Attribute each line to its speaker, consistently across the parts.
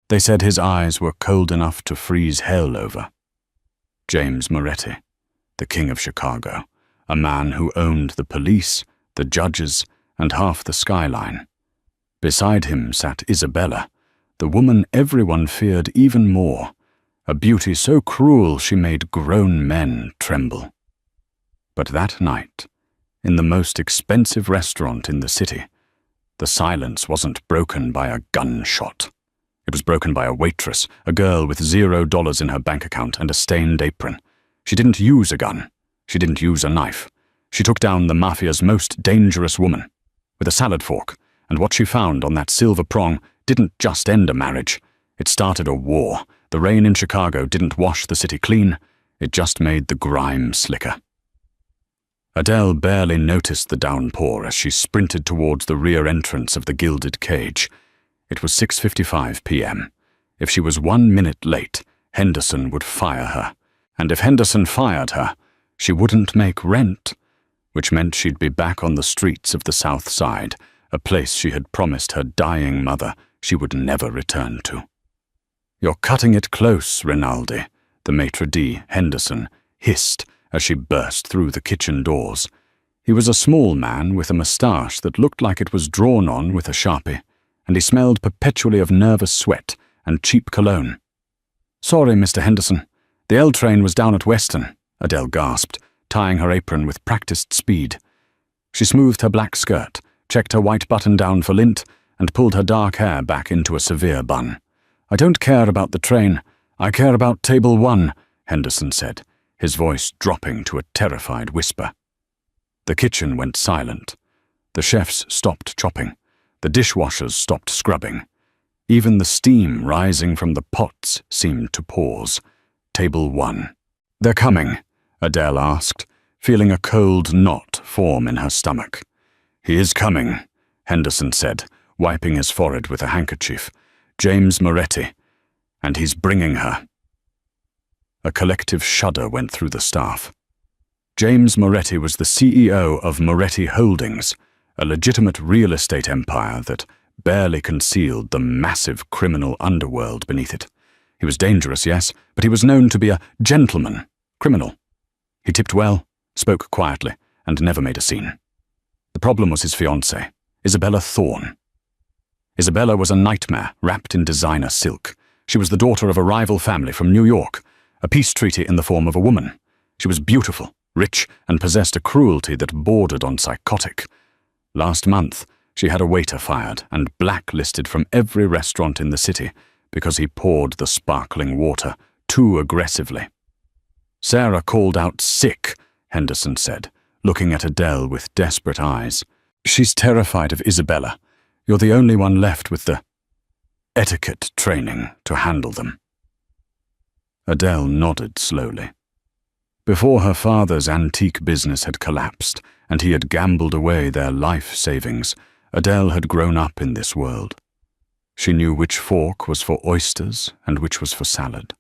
Speaker 1: They said his eyes were cold enough to freeze hell over. James Moretti, the King of Chicago, a man who owned the police, the judges, and half the skyline. Beside him sat Isabella, the woman everyone feared even more, a beauty so cruel she made grown men tremble. But that night, in the most expensive restaurant in the city, the silence wasn't broken by a gunshot. It was broken by a waitress, a girl with $0 in her bank account and a stained apron. She didn't use a gun. She didn't use a knife. She took down the Mafia's most dangerous woman with a salad fork, and what she found on that silver prong didn't just end a marriage. It started a war. The rain in Chicago didn't wash the city clean. It just made the grime slicker. Adele barely noticed the downpour as she sprinted towards the rear entrance of the gilded cage. It was 6:55 p.m. If she was 1 minute late, Henderson would fire her. And if Henderson fired her, she wouldn't make rent, which meant she'd be back on the streets of the South Side, a place she had promised her dying mother she would never return to. "You're cutting it close, Rinaldi," the maitre d', Henderson, hissed as she burst through the kitchen doors. He was a small man with a moustache that looked like it was drawn on with a Sharpie, and he smelled perpetually of nervous sweat and cheap cologne. "Sorry, Mr. Henderson. The L train was down at Weston," Adele gasped, tying her apron with practiced speed. She smoothed her black skirt, checked her white button down for lint, and pulled her dark hair back into a severe bun. "I don't care about the train. I care about table 1, Henderson said, his voice dropping to a terrified whisper. The kitchen went silent. The chefs stopped chopping. The dishwashers stopped scrubbing. Even the steam rising from the pots seemed to pause. Table 1. "They're coming," Adele asked, feeling a cold knot form in her stomach. "He is coming," Henderson said, wiping his forehead with a handkerchief. "James Moretti. And he's bringing her." A collective shudder went through the staff. James Moretti was the CEO of Moretti Holdings, a legitimate real estate empire that barely concealed the massive criminal underworld beneath it. He was dangerous, yes, but he was known to be a gentleman criminal. He tipped well, spoke quietly, and never made a scene. The problem was his fiancée, Isabella Thorne. Isabella was a nightmare wrapped in designer silk. She was the daughter of a rival family from New York, a peace treaty in the form of a woman. She was beautiful, rich, and possessed a cruelty that bordered on psychotic. Last month, she had a waiter fired and blacklisted from every restaurant in the city because he poured the sparkling water too aggressively. "Sarah called out sick," Henderson said, looking at Adele with desperate eyes. "She's terrified of Isabella. You're the only one left with the etiquette training to handle them." Adele nodded slowly. Before her father's antique business had collapsed and he had gambled away their life savings, Adele had grown up in this world. She knew which fork was for oysters and which was for salad.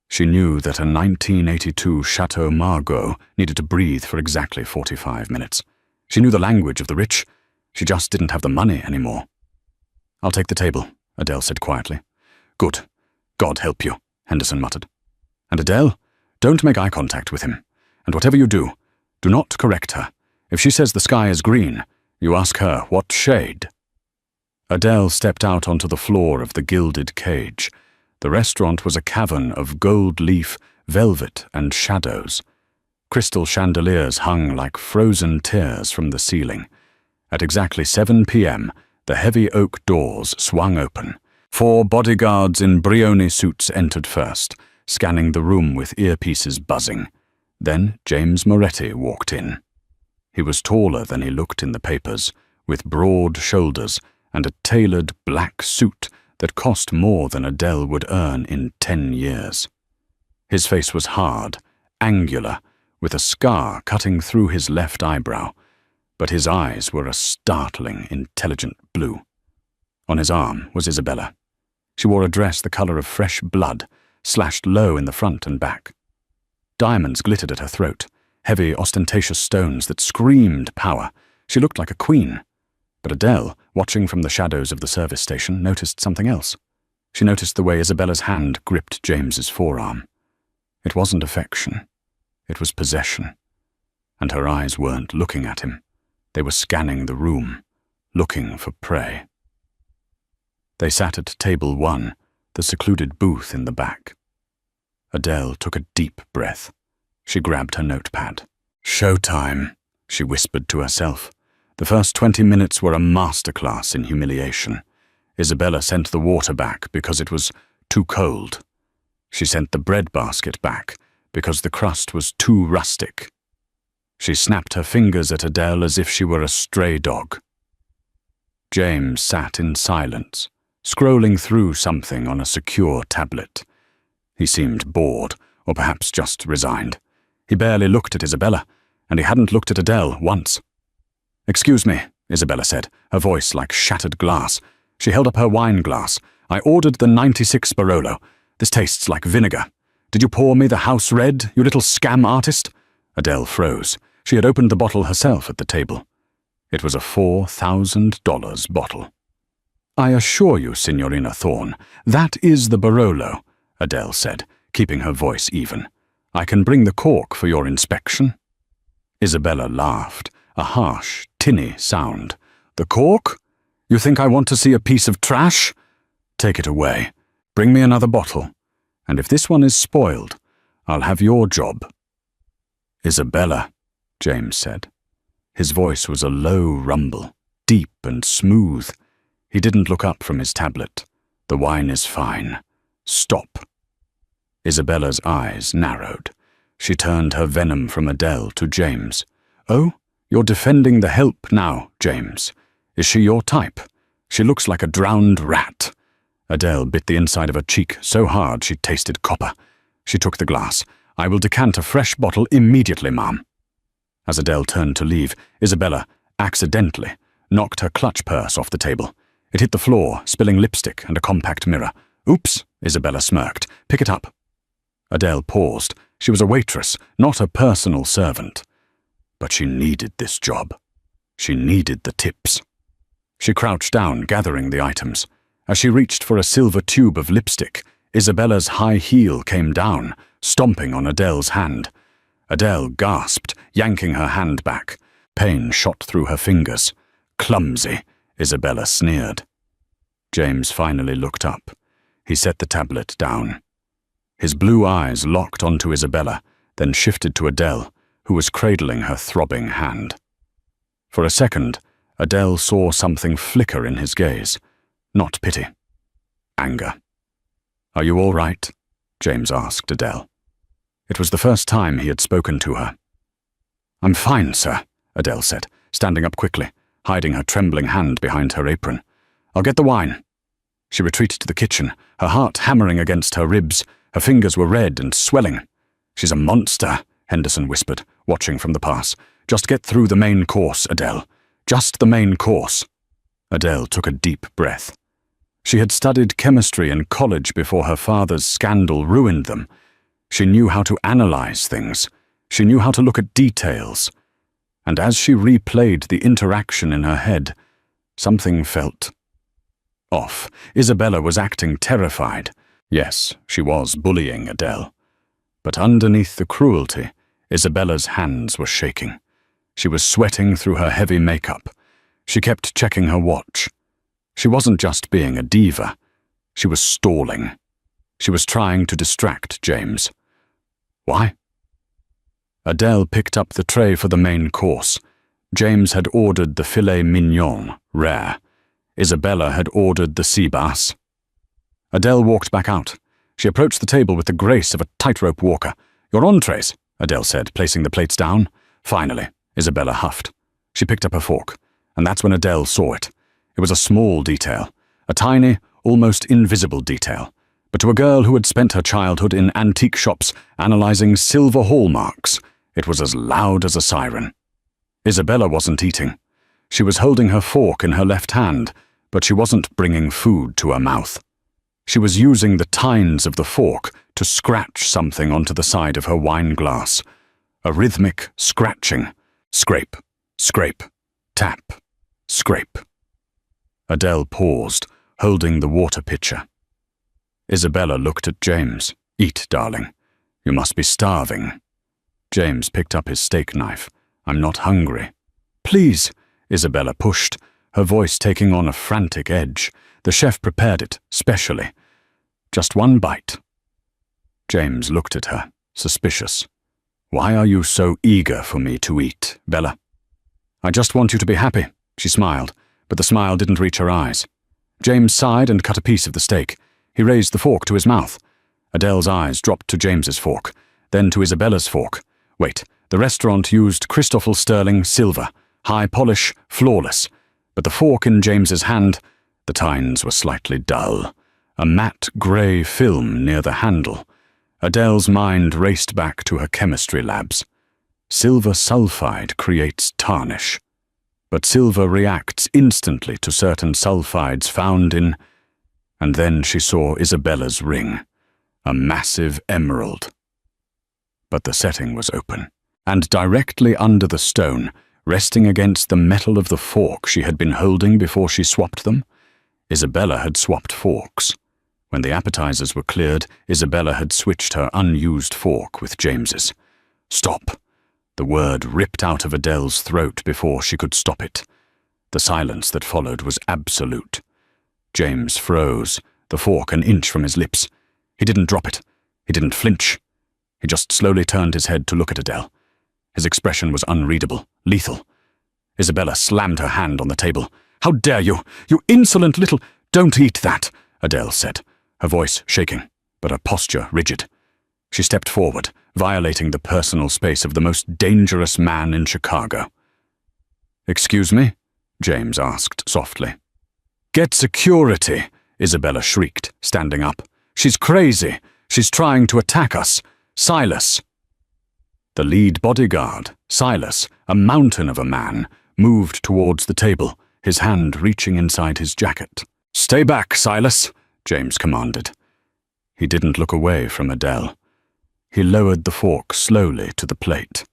Speaker 1: She knew that a 1982 Chateau Margaux needed to breathe for exactly 45 minutes. She knew the language of the rich. She just didn't have the money anymore. "I'll take the table," Adele said quietly. "Good. God help you," Henderson muttered. "And Adele, don't make eye contact with him. And whatever you do, do not correct her. If she says the sky is green, you ask her what shade." Adele stepped out onto the floor of the gilded cage. The restaurant was a cavern of gold leaf, velvet, and shadows. Crystal chandeliers hung like frozen tears from the ceiling. At exactly 7 p.m., the heavy oak doors swung open. 4 bodyguards in Brioni suits entered first, scanning the room with earpieces buzzing. Then James Moretti walked in. He was taller than he looked in the papers, with broad shoulders and a tailored black suit that cost more than Adele would earn in 10 years. His face was hard, angular, with a scar cutting through his left eyebrow, but his eyes were a startling, intelligent blue. On his arm was Isabella. She wore a dress the color of fresh blood, slashed low in the front and back. Diamonds glittered at her throat, heavy, ostentatious stones that screamed power. She looked like a queen. But Adele, watching from the shadows of the service station, noticed something else. She noticed the way Isabella's hand gripped James's forearm. It wasn't affection. It was possession. And her eyes weren't looking at him. They were scanning the room, looking for prey. They sat at table 1, the secluded booth in the back. Adele took a deep breath. She grabbed her notepad. "Showtime," she whispered to herself. The first 20 minutes were a masterclass in humiliation. Isabella sent the water back because it was too cold. She sent the bread basket back because the crust was too rustic. She snapped her fingers at Adele as if she were a stray dog. James sat in silence, scrolling through something on a secure tablet. He seemed bored, or perhaps just resigned. He barely looked at Isabella, and he hadn't looked at Adele once. "Excuse me," Isabella said, her voice like shattered glass. She held up her wine glass. "I ordered the 96 Barolo. This tastes like vinegar. Did you pour me the house red, you little scam artist?" Adele froze. She had opened the bottle herself at the table. It was a $4,000 bottle. "I assure you, Signorina Thorne, that is the Barolo," Adele said, keeping her voice even. "I can bring the cork for your inspection." Isabella laughed, a harsh, tinny sound. "The cork? You think I want to see a piece of trash? Take it away. Bring me another bottle. And if this one is spoiled, I'll have your job." "Isabella," James said. His voice was a low rumble, deep and smooth. He didn't look up from his tablet. "The wine is fine. Stop." Isabella's eyes narrowed. She turned her venom from Adele to James. "Oh, you're defending the help now, James. Is she your type? She looks like a drowned rat." Adele bit the inside of her cheek so hard she tasted copper. She took the glass. "I will decant a fresh bottle immediately, ma'am." As Adele turned to leave, Isabella, accidentally, knocked her clutch purse off the table. It hit the floor, spilling lipstick and a compact mirror. "Oops," Isabella smirked. "Pick it up." Adele paused. She was a waitress, not a personal servant. But she needed this job. She needed the tips. She crouched down, gathering the items. As she reached for a silver tube of lipstick, Isabella's high heel came down, stomping on Adele's hand. Adele gasped, yanking her hand back. Pain shot through her fingers. "Clumsy," Isabella sneered. James finally looked up. He set the tablet down. His blue eyes locked onto Isabella, then shifted to Adele, who was cradling her throbbing hand. For a second, Adele saw something flicker in his gaze. Not pity. Anger. "Are you all right?" James asked Adele. It was the first time he had spoken to her. "I'm fine, sir," Adele said, standing up quickly, hiding her trembling hand behind her apron. "I'll get the wine." She retreated to the kitchen, her heart hammering against her ribs. Her fingers were red and swelling. "She's a monster," Henderson whispered, watching from the pass. "Just get through the main course, Adele. Just the main course." Adele took a deep breath. She had studied chemistry in college before her father's scandal ruined them. She knew how to analyze things. She knew how to look at details. And as she replayed the interaction in her head, something felt off. Isabella was acting terrified. Yes, she was bullying Adele. But underneath the cruelty, Isabella's hands were shaking. She was sweating through her heavy makeup. She kept checking her watch. She wasn't just being a diva. She was stalling. She was trying to distract James. Why? Adele picked up the tray for the main course. James had ordered the filet mignon, rare. Isabella had ordered the sea bass. Adele walked back out. She approached the table with the grace of a tightrope walker. "Your entrees," Adele said, placing the plates down. "Finally," Isabella huffed. She picked up her fork, and that's when Adele saw it. It was a small detail, a tiny, almost invisible detail. But to a girl who had spent her childhood in antique shops analyzing silver hallmarks, it was as loud as a siren. Isabella wasn't eating. She was holding her fork in her left hand, but she wasn't bringing food to her mouth. She was using the tines of the fork to scratch something onto the side of her wine glass. A rhythmic scratching. Scrape, scrape, tap, scrape. Adele paused, holding the water pitcher. Isabella looked at James. "Eat, darling. You must be starving." James picked up his steak knife. "I'm not hungry." "Please," Isabella pushed, her voice taking on a frantic edge. "The chef prepared it, specially. Just one bite." James looked at her, suspicious. "Why are you so eager for me to eat, Bella?" "I just want you to be happy," she smiled, but the smile didn't reach her eyes. James sighed and cut a piece of the steak. He raised the fork to his mouth. Adele's eyes dropped to James's fork, then to Isabella's fork. Wait, the restaurant used Christoffel Sterling silver, high polish, flawless, but the fork in James's hand, the tines were slightly dull, a matte grey film near the handle. Adele's mind raced back to her chemistry labs. Silver sulfide creates tarnish, but silver reacts instantly to certain sulfides found in... And then she saw Isabella's ring, a massive emerald. But the setting was open, and directly under the stone, resting against the metal of the fork she had been holding before she swapped them, Isabella had swapped forks. When the appetizers were cleared, Isabella had switched her unused fork with James's. "Stop!" The word ripped out of Adele's throat before she could stop it. The silence that followed was absolute. James froze, the fork an inch from his lips. He didn't drop it. He didn't flinch. He just slowly turned his head to look at Adele. His expression was unreadable, lethal. Isabella slammed her hand on the table. "How dare you! You insolent little—" "Don't eat that," Adele said, her voice shaking, but her posture rigid. She stepped forward, violating the personal space of the most dangerous man in Chicago. "Excuse me?" James asked softly. "Get security," Isabella shrieked, standing up. "She's crazy. She's trying to attack us. Silas." The lead bodyguard, Silas, a mountain of a man, moved towards the table, his hand reaching inside his jacket. "Stay back, Silas," James commanded. He didn't look away from Adele. He lowered the fork slowly to the plate.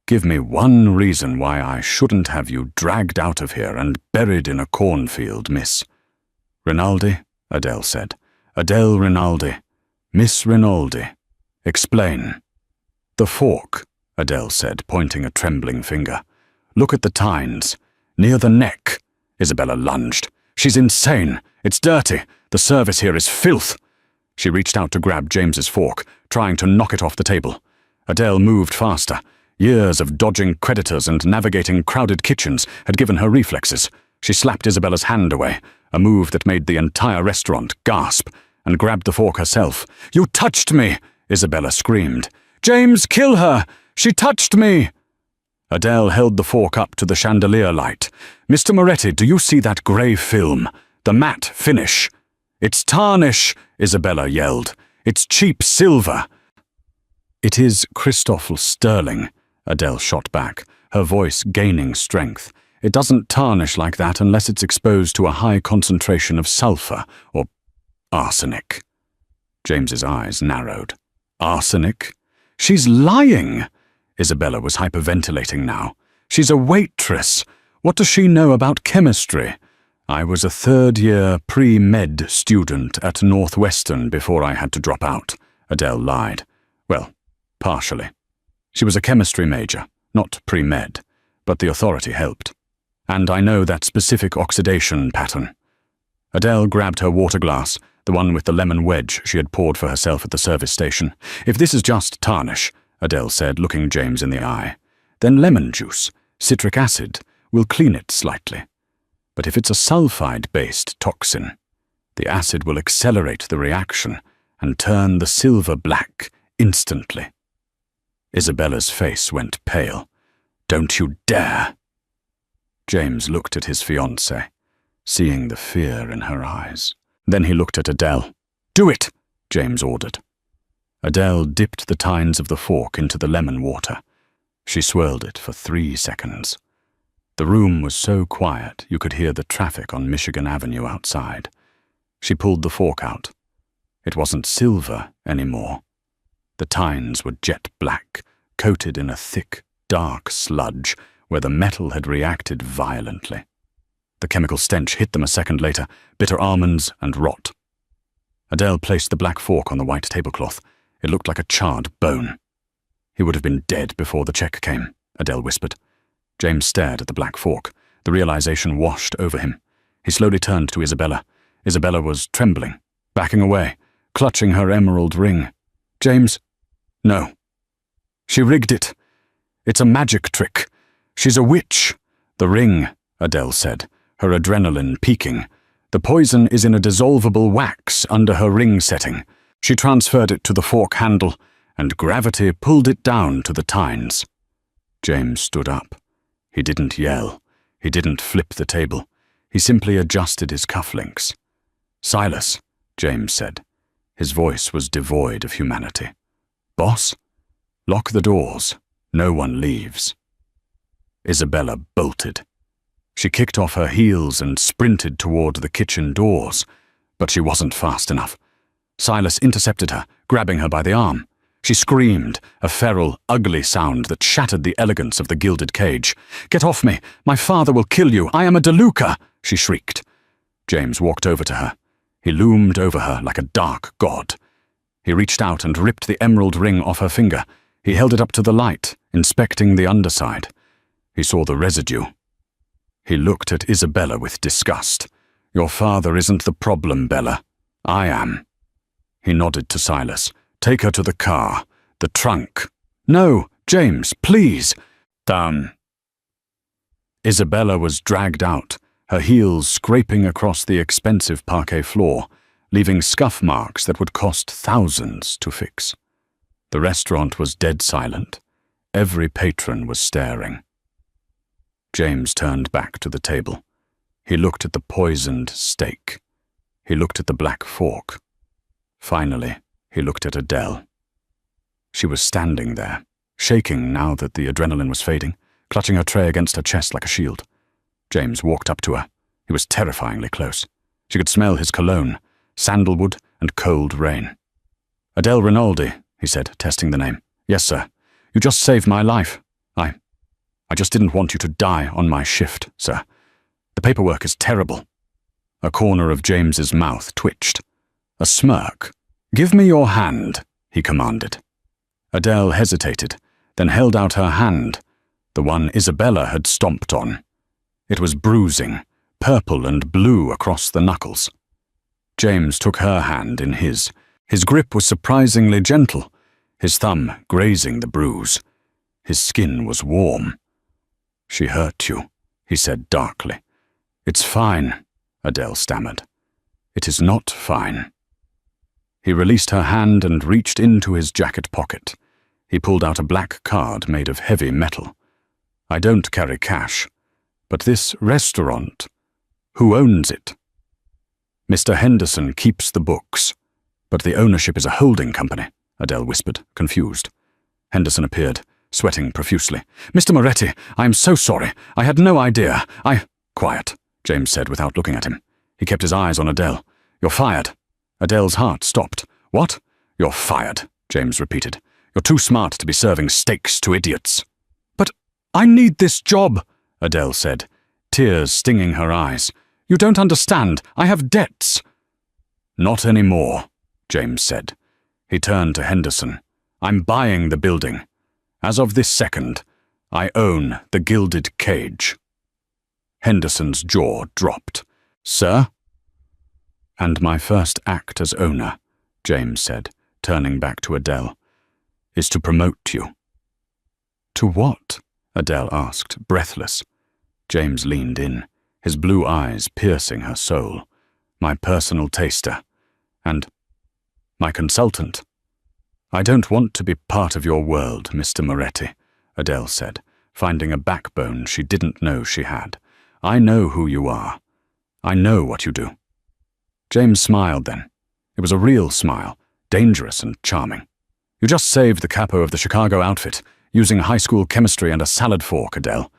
Speaker 1: "Give me one reason why I shouldn't have you dragged out of here and buried in a cornfield, miss." "Rinaldi," Adele said. "Adele Rinaldi. Miss Rinaldi. Explain." "The fork," Adele said, pointing a trembling finger. "Look at the tines. Near the neck." Isabella lunged. "She's insane. It's dirty. The service here is filth." She reached out to grab James's fork, trying to knock it off the table. Adele moved faster. Years of dodging creditors and navigating crowded kitchens had given her reflexes. She slapped Isabella's hand away, a move that made the entire restaurant gasp, and grabbed the fork herself. "You touched me!" Isabella screamed. "James, kill her! She touched me!" Adele held the fork up to the chandelier light. "Mr. Moretti, do you see that grey film? The matte finish?" "It's tarnish!" Isabella yelled. "It's cheap silver!" "It is Christoffel Sterling," Adele shot back, her voice gaining strength. "It doesn't tarnish like that unless it's exposed to a high concentration of sulfur or arsenic." James's eyes narrowed. "Arsenic? She's lying!" Isabella was hyperventilating now. "She's a waitress. What does she know about chemistry?" "I was a third-year pre-med student at Northwestern before I had to drop out," Adele lied. "Well, partially. She was a chemistry major, not pre-med, but the authority helped. And I know that specific oxidation pattern." Adele grabbed her water glass, the one with the lemon wedge she had poured for herself at the service station. "If this is just tarnish," Adele said, looking James in the eye, "then lemon juice, citric acid, will clean it slightly. But if it's a sulfide-based toxin, the acid will accelerate the reaction and turn the silver black instantly." Isabella's face went pale. "Don't you dare!" James looked at his fiancée, seeing the fear in her eyes. Then he looked at Adele. "Do it!" James ordered. Adele dipped the tines of the fork into the lemon water. She swirled it for 3 seconds. The room was so quiet you could hear the traffic on Michigan Avenue outside. She pulled the fork out. It wasn't silver anymore. The tines were jet black, coated in a thick, dark sludge where the metal had reacted violently. The chemical stench hit them a second later, bitter almonds and rot. Adele placed the black fork on the white tablecloth. It looked like a charred bone. "He would have been dead before the check came," Adele whispered. James stared at the black fork. The realization washed over him. He slowly turned to Isabella. Isabella was trembling, backing away, clutching her emerald ring. "James, no. She rigged it. It's a magic trick. She's a witch." "The ring," Adele said, her adrenaline peaking. "The poison is in a dissolvable wax under her ring setting. She transferred it to the fork handle, and gravity pulled it down to the tines." James stood up. He didn't yell. He didn't flip the table. He simply adjusted his cufflinks. "Silas," James said. His voice was devoid of humanity. "Boss? Lock the doors. No one leaves." Isabella bolted. She kicked off her heels and sprinted toward the kitchen doors, but she wasn't fast enough. Silas intercepted her, grabbing her by the arm. She screamed, a feral, ugly sound that shattered the elegance of the gilded cage. "Get off me! My father will kill you! I am a DeLuca!" she shrieked. James walked over to her. He loomed over her like a dark god. He reached out and ripped the emerald ring off her finger. He held it up to the light, inspecting the underside. He saw the residue. He looked at Isabella with disgust. "Your father isn't the problem, Bella. I am." He nodded to Silas. "Take her to the car. The trunk." "No, James, please." "Down." Isabella was dragged out, her heels scraping across the expensive parquet floor, leaving scuff marks that would cost thousands to fix. The restaurant was dead silent. Every patron was staring. James turned back to the table. He looked at the poisoned steak. He looked at the black fork. Finally, he looked at Adele. She was standing there, shaking now that the adrenaline was fading, clutching her tray against her chest like a shield. James walked up to her. He was terrifyingly close. She could smell his cologne, sandalwood and cold rain. "Adele Rinaldi," he said, testing the name. "Yes, sir. You just saved my life. I just didn't want you to die on my shift, sir. The paperwork is terrible." A corner of James's mouth twitched. A smirk. "Give me your hand," he commanded. Adele hesitated, then held out her hand, the one Isabella had stomped on. It was bruising, purple and blue across the knuckles. James took her hand in his. His grip was surprisingly gentle, his thumb grazing the bruise. His skin was warm. "She hurt you," he said darkly. "It's fine," Adele stammered. "It is not fine." He released her hand and reached into his jacket pocket. He pulled out a black card made of heavy metal. "I don't carry cash, but this restaurant, who owns it?" "Mr. Henderson keeps the books, but the ownership is a holding company," Adele whispered, confused. Henderson appeared, sweating profusely. "Mr. Moretti, I am so sorry. I had no idea. "Quiet," James said without looking at him. He kept his eyes on Adele. "You're fired." Adele's heart stopped. "What?" "You're fired," James repeated. "You're too smart to be serving steaks to idiots." "But I need this job," Adele said, tears stinging her eyes. "You don't understand. I have debts." "Not anymore," James said. He turned to Henderson. "I'm buying the building. As of this second, I own the gilded cage." Henderson's jaw dropped. "Sir?" "And my first act as owner," James said, turning back to Adele, "is to promote you." "To what?" Adele asked, breathless. James leaned in, his blue eyes piercing her soul. "My personal taster. And my consultant." "I don't want to be part of your world, Mr. Moretti," Adele said, finding a backbone she didn't know she had. "I know who you are. I know what you do." James smiled then. It was a real smile, dangerous and charming. "You just saved the capo of the Chicago outfit, using high school chemistry and a salad fork, Adele.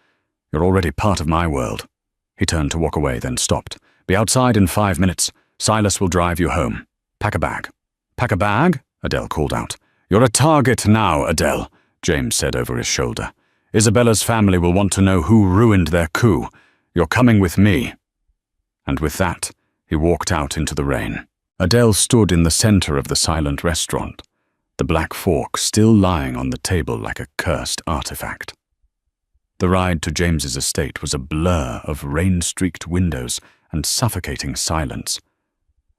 Speaker 1: You're already part of my world." He turned to walk away, then stopped. "Be outside in 5 minutes. Silas will drive you home. Pack a bag." "Pack a bag?" Adele called out. "You're a target now, Adele," James said over his shoulder. "Isabella's family will want to know who ruined their coup. You're coming with me." And with that, he walked out into the rain. Adele stood in the center of the silent restaurant, the black fork still lying on the table like a cursed artifact. The ride to James's estate was a blur of rain-streaked windows and suffocating silence.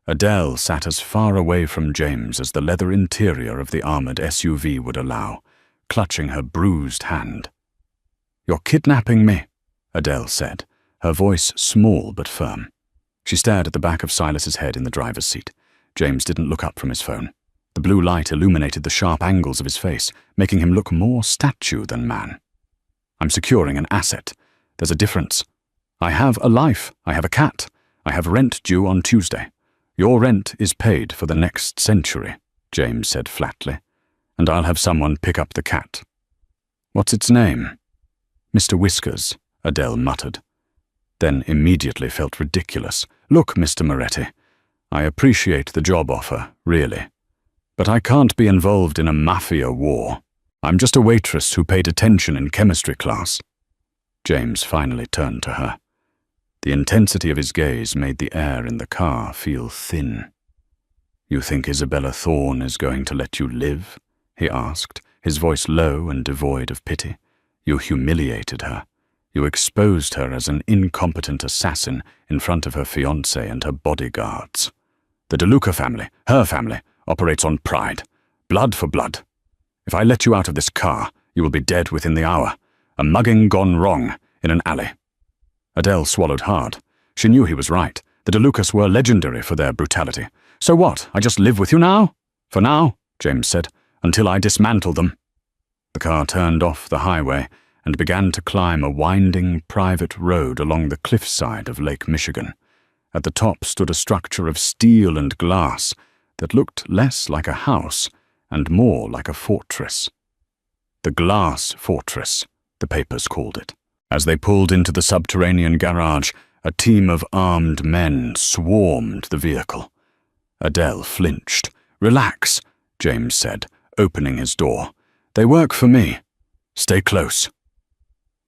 Speaker 1: Adele sat as far away from James as the leather interior of the armored SUV would allow, clutching her bruised hand. "You're kidnapping me," Adele said, her voice small but firm. She stared at the back of Silas's head in the driver's seat. James didn't look up from his phone. The blue light illuminated the sharp angles of his face, making him look more statue than man. "I'm securing an asset. There's a difference. I have a life. I have a cat. I have rent due on Tuesday. Your rent is paid for the next century," James said flatly, "and I'll have someone pick up the cat." "What's its name?" "Mr. Whiskers," Adele muttered, then immediately felt ridiculous. "Look, Mr. Moretti, I appreciate the job offer, really. But I can't be involved in a Mafia war. I'm just a waitress who paid attention in chemistry class." James finally turned to her. The intensity of his gaze made the air in the car feel thin. "You think Isabella Thorne is going to let you live?" he asked, his voice low and devoid of pity. "You humiliated her. You exposed her as an incompetent assassin in front of her fiancé and her bodyguards. The DeLuca family, her family, operates on pride. Blood for blood. If I let you out of this car, you will be dead within the hour. A mugging gone wrong in an alley." Adele swallowed hard. She knew he was right. The DeLucas were legendary for their brutality. "So what? I just live with you now?" "For now," James said, "until I dismantle them." The car turned off the highway and began to climb a winding private road along the cliffside of Lake Michigan. At the top stood a structure of steel and glass that looked less like a house and more like a fortress. The Glass Fortress, the papers called it. As they pulled into the subterranean garage, a team of armed men swarmed the vehicle. Adele flinched. "Relax," James said, opening his door. "They work for me. Stay close."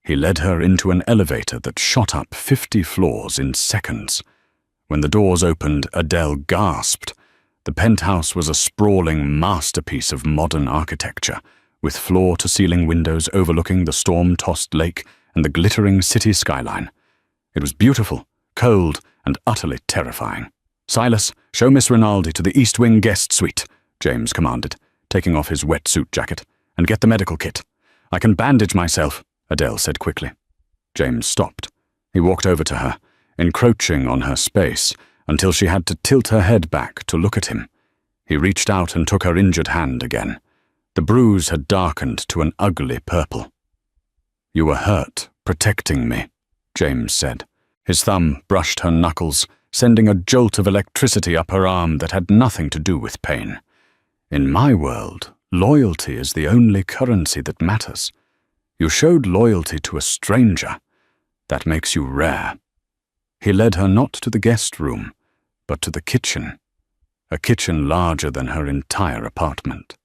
Speaker 1: He led her into an elevator that shot up 50 floors in seconds. When the doors opened, Adele gasped. The penthouse was a sprawling masterpiece of modern architecture, with floor-to-ceiling windows overlooking the storm-tossed lake and the glittering city skyline. It was beautiful, cold, and utterly terrifying. "Silas, show Miss Rinaldi to the East Wing guest suite," James commanded, taking off his wetsuit jacket, "and get the medical kit." "I can bandage myself," Adele said quickly. James stopped. He walked over to her, encroaching on her space until she had to tilt her head back to look at him. He reached out and took her injured hand again. The bruise had darkened to an ugly purple. "You were hurt, protecting me," James said. His thumb brushed her knuckles, sending a jolt of electricity up her arm that had nothing to do with pain. "In my world, loyalty is the only currency that matters. You showed loyalty to a stranger. That makes you rare." He led her not to the guest room, but to the kitchen, a kitchen larger than her entire apartment.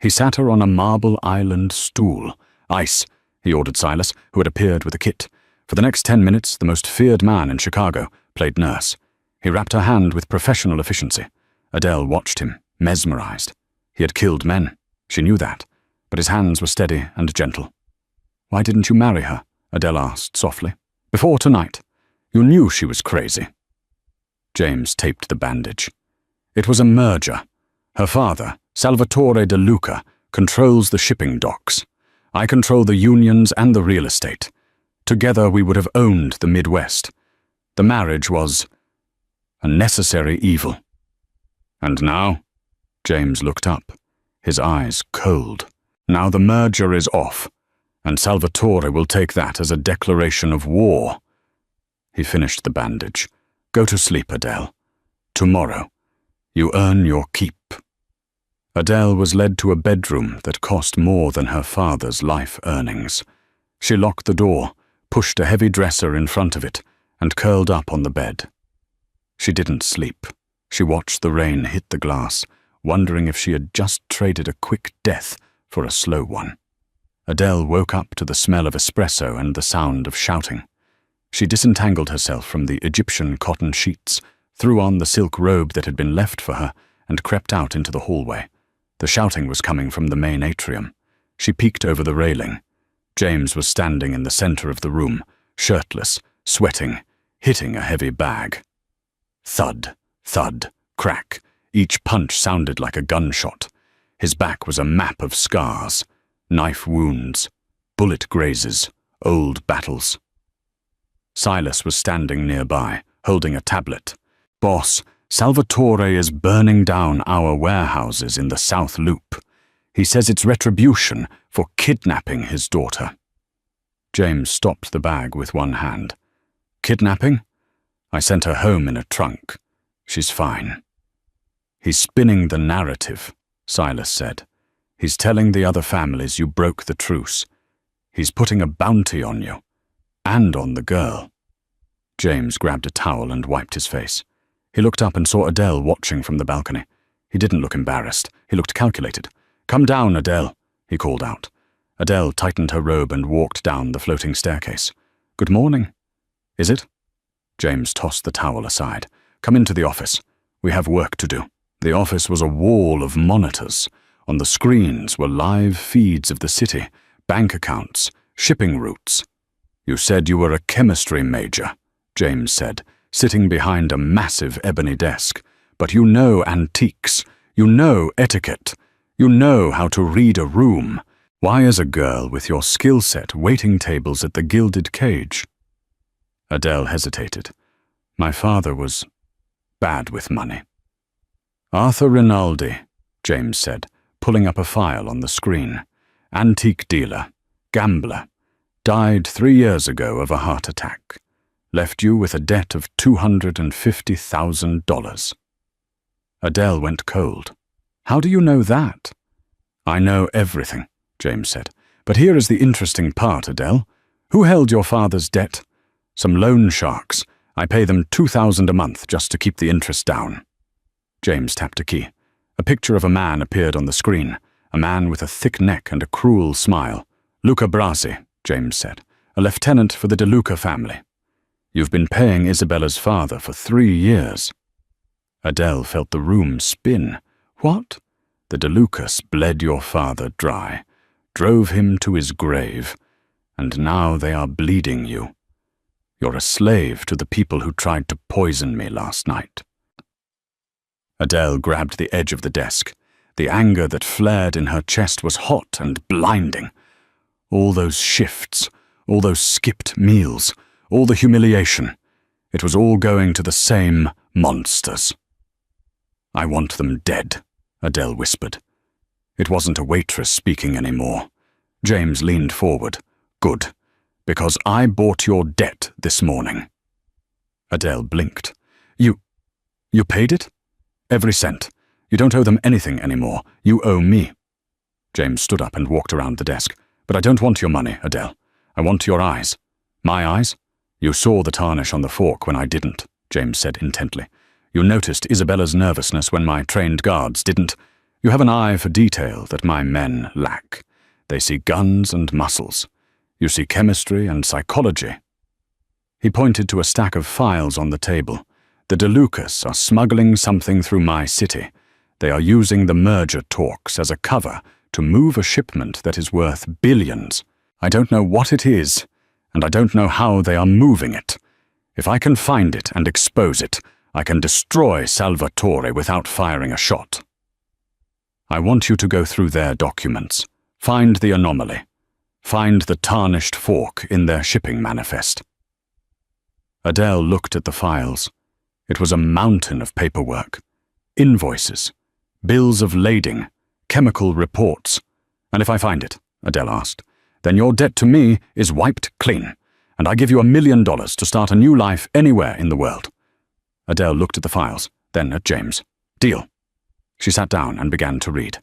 Speaker 1: He sat her on a marble island stool. "Ice," he ordered Silas, who had appeared with a kit. For the next 10 minutes, the most feared man in Chicago played nurse. He wrapped her hand with professional efficiency. Adele watched him, mesmerized. He had killed men. She knew that, but his hands were steady and gentle. "Why didn't you marry her?" Adele asked softly. "Before tonight. You knew she was crazy." James taped the bandage. "It was a merger. Her father, Salvatore De Luca, controls the shipping docks. I control the unions and the real estate. Together we would have owned the Midwest. The marriage was a necessary evil." "And now?" James looked up, his eyes cold. "Now the merger is off, and Salvatore will take that as a declaration of war." He finished the bandage. "Go to sleep, Adele. Tomorrow, you earn your keep." Adele was led to a bedroom that cost more than her father's life earnings. She locked the door, pushed a heavy dresser in front of it, and curled up on the bed. She didn't sleep. She watched the rain hit the glass, wondering if she had just traded a quick death for a slow one. Adele woke up to the smell of espresso and the sound of shouting. She disentangled herself from the Egyptian cotton sheets, threw on the silk robe that had been left for her, and crept out into the hallway. The shouting was coming from the main atrium. She peeked over the railing. James was standing in the center of the room, shirtless, sweating, hitting a heavy bag. Thud, thud, crack. Each punch sounded like a gunshot. His back was a map of scars, knife wounds, bullet grazes, old battles. Silas was standing nearby, holding a tablet. "Boss, Salvatore is burning down our warehouses in the South Loop. He says it's retribution for kidnapping his daughter." James stopped the bag with one hand. "Kidnapping? I sent her home in a trunk. She's fine." "He's spinning the narrative," Silas said. "He's telling the other families you broke the truce. He's putting a bounty on you. And on the girl." James grabbed a towel and wiped his face. He looked up and saw Adele watching from the balcony. He didn't look embarrassed. He looked calculated. "Come down, Adele," he called out. Adele tightened her robe and walked down the floating staircase. "Good morning." "Is it?" James tossed the towel aside. "Come into the office. We have work to do." The office was a wall of monitors. On the screens were live feeds of the city, bank accounts, shipping routes. "You said you were a chemistry major," James said, sitting behind a massive ebony desk. "But you know antiques. You know etiquette. You know how to read a room. Why is a girl with your skill set waiting tables at the Gilded Cage?" Adele hesitated. "My father was bad with money." "Arthur Rinaldi," James said, pulling up a file on the screen. "Antique dealer, gambler, died 3 years ago of a heart attack. Left you with a debt of $250,000. Adele went cold. "How do you know that?" "I know everything," James said. "But here is the interesting part, Adele. Who held your father's debt?" "Some loan sharks. I pay them $2,000 a month just to keep the interest down." James tapped a key. A picture of a man appeared on the screen, a man with a thick neck and a cruel smile. "Luca Brasi," James said, "a lieutenant for the De Luca family. You've been paying Isabella's father for 3 years." Adele felt the room spin. "What?" "The De Lucas bled your father dry, drove him to his grave, and now they are bleeding you. You're a slave to the people who tried to poison me last night." Adele grabbed the edge of the desk. The anger that flared in her chest was hot and blinding. All those shifts, all those skipped meals, all the humiliation. It was all going to the same monsters. "I want them dead," Adele whispered. It wasn't a waitress speaking anymore. James leaned forward. "Good, because I bought your debt this morning." Adele blinked. You paid it?" "Every cent. You don't owe them anything anymore. You owe me." James stood up and walked around the desk. "But I don't want your money, Adele. I want your eyes." "My eyes?" "You saw the tarnish on the fork when I didn't," James said intently. "You noticed Isabella's nervousness when my trained guards didn't. You have an eye for detail that my men lack. They see guns and muscles. You see chemistry and psychology." He pointed to a stack of files on the table. "The De Lucas are smuggling something through my city. They are using the merger talks as a cover to move a shipment that is worth billions. I don't know what it is, and I don't know how they are moving it. If I can find it and expose it, I can destroy Salvatore without firing a shot. I want you to go through their documents, find the anomaly, find the tarnished fork in their shipping manifest." Adele looked at the files. It was a mountain of paperwork. Invoices, bills of lading, chemical reports. "And if I find it," Adele asked, "then your debt to me is wiped clean, and I give you $1 million to start a new life anywhere in the world." Adele looked at the files, then at James. "Deal." She sat down and began to read.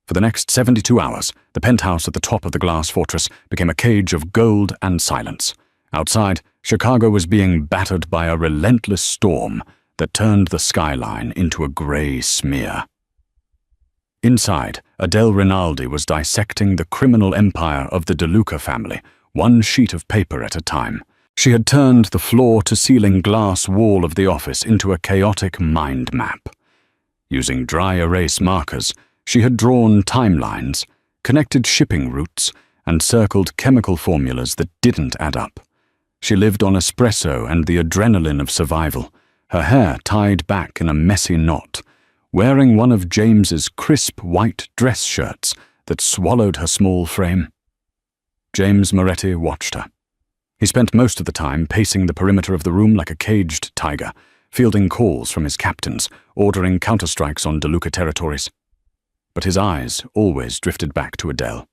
Speaker 1: For the next 72 hours, the penthouse at the top of the glass fortress became a cage of gold and silence. Outside, Chicago was being battered by a relentless storm that turned the skyline into a gray smear. Inside, Adele Rinaldi was dissecting the criminal empire of the De Luca family, one sheet of paper at a time. She had turned the floor-to-ceiling glass wall of the office into a chaotic mind map. Using dry erase markers, she had drawn timelines, connected shipping routes, and circled chemical formulas that didn't add up. She lived on espresso and the adrenaline of survival, her hair tied back in a messy knot, wearing one of James's crisp white dress shirts that swallowed her small frame. James Moretti watched her. He spent most of the time pacing the perimeter of the room like a caged tiger, fielding calls from his captains, ordering counterstrikes on DeLuca territories. But his eyes always drifted back to Adele.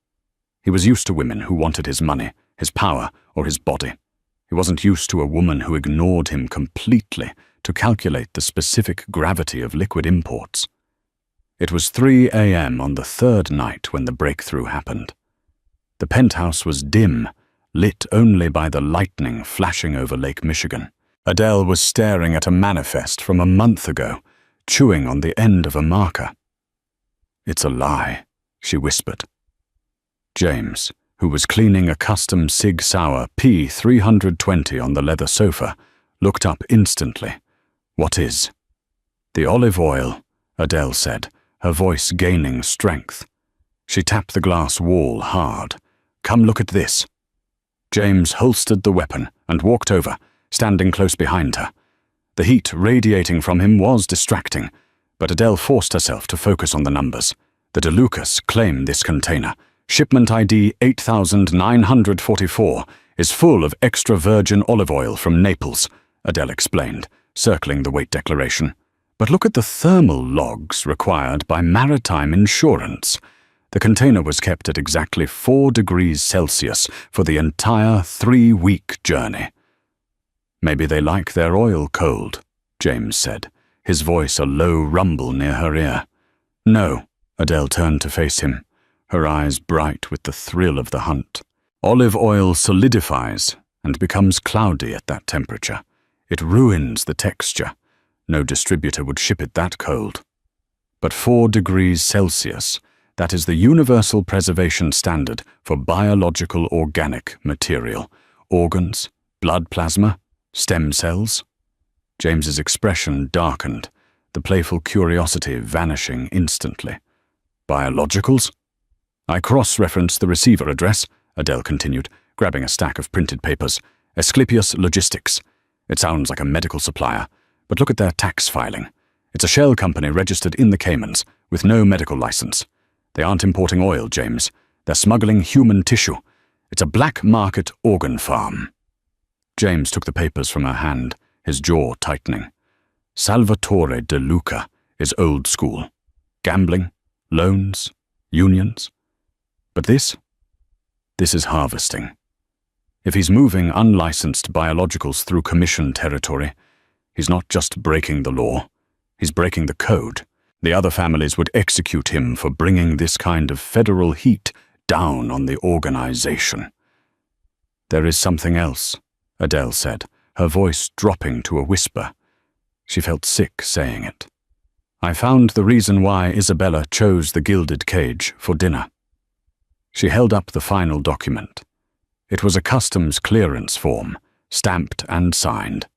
Speaker 1: He was used to women who wanted his money, his power, or his body. He wasn't used to a woman who ignored him completely to calculate the specific gravity of liquid imports. It was 3 a.m. on the third night when the breakthrough happened. The penthouse was dim, lit only by the lightning flashing over Lake Michigan. Adele was staring at a manifest from a month ago, chewing on the end of a marker. "It's a lie," she whispered. James, who was cleaning a custom Sig Sauer P320 on the leather sofa, looked up instantly. "What is?" "The olive oil," Adele said, her voice gaining strength. She tapped the glass wall hard. "Come look at this." James holstered the weapon and walked over, standing close behind her. The heat radiating from him was distracting, but Adele forced herself to focus on the numbers. The DeLucas claim this container, shipment ID 8944, is full of extra virgin olive oil from Naples, Adele explained, circling the weight declaration. But look at the thermal logs required by maritime insurance. The container was kept at exactly 4 degrees Celsius for the entire 3-week journey. "Maybe they like their oil cold," James said, his voice a low rumble near her ear. "No," Adele turned to face him, her eyes bright with the thrill of the hunt. "Olive oil solidifies and becomes cloudy at that temperature. It ruins the texture. No distributor would ship it that cold. But 4 degrees Celsius, that is the universal preservation standard for biological organic material, organs, blood plasma, stem cells." James's expression darkened, the playful curiosity vanishing instantly. "Biologicals?" "I cross-referenced the receiver address," Adele continued, grabbing a stack of printed papers. "Asclepius Logistics. It sounds like a medical supplier, but look at their tax filing. It's a shell company registered in the Caymans, with no medical license. They aren't importing oil, James. They're smuggling human tissue. It's a black market organ farm." James took the papers from her hand, his jaw tightening. Salvatore De Luca is old school. Gambling, loans, unions. But this is harvesting. If he's moving unlicensed biologicals through commission territory, he's not just breaking the law, he's breaking the code. The other families would execute him for bringing this kind of federal heat down on the organization. "There is something else," Adele said, her voice dropping to a whisper. She felt sick saying it. "I found the reason why Isabella chose the gilded cage for dinner." She held up the final document. It was a customs clearance form, stamped and signed.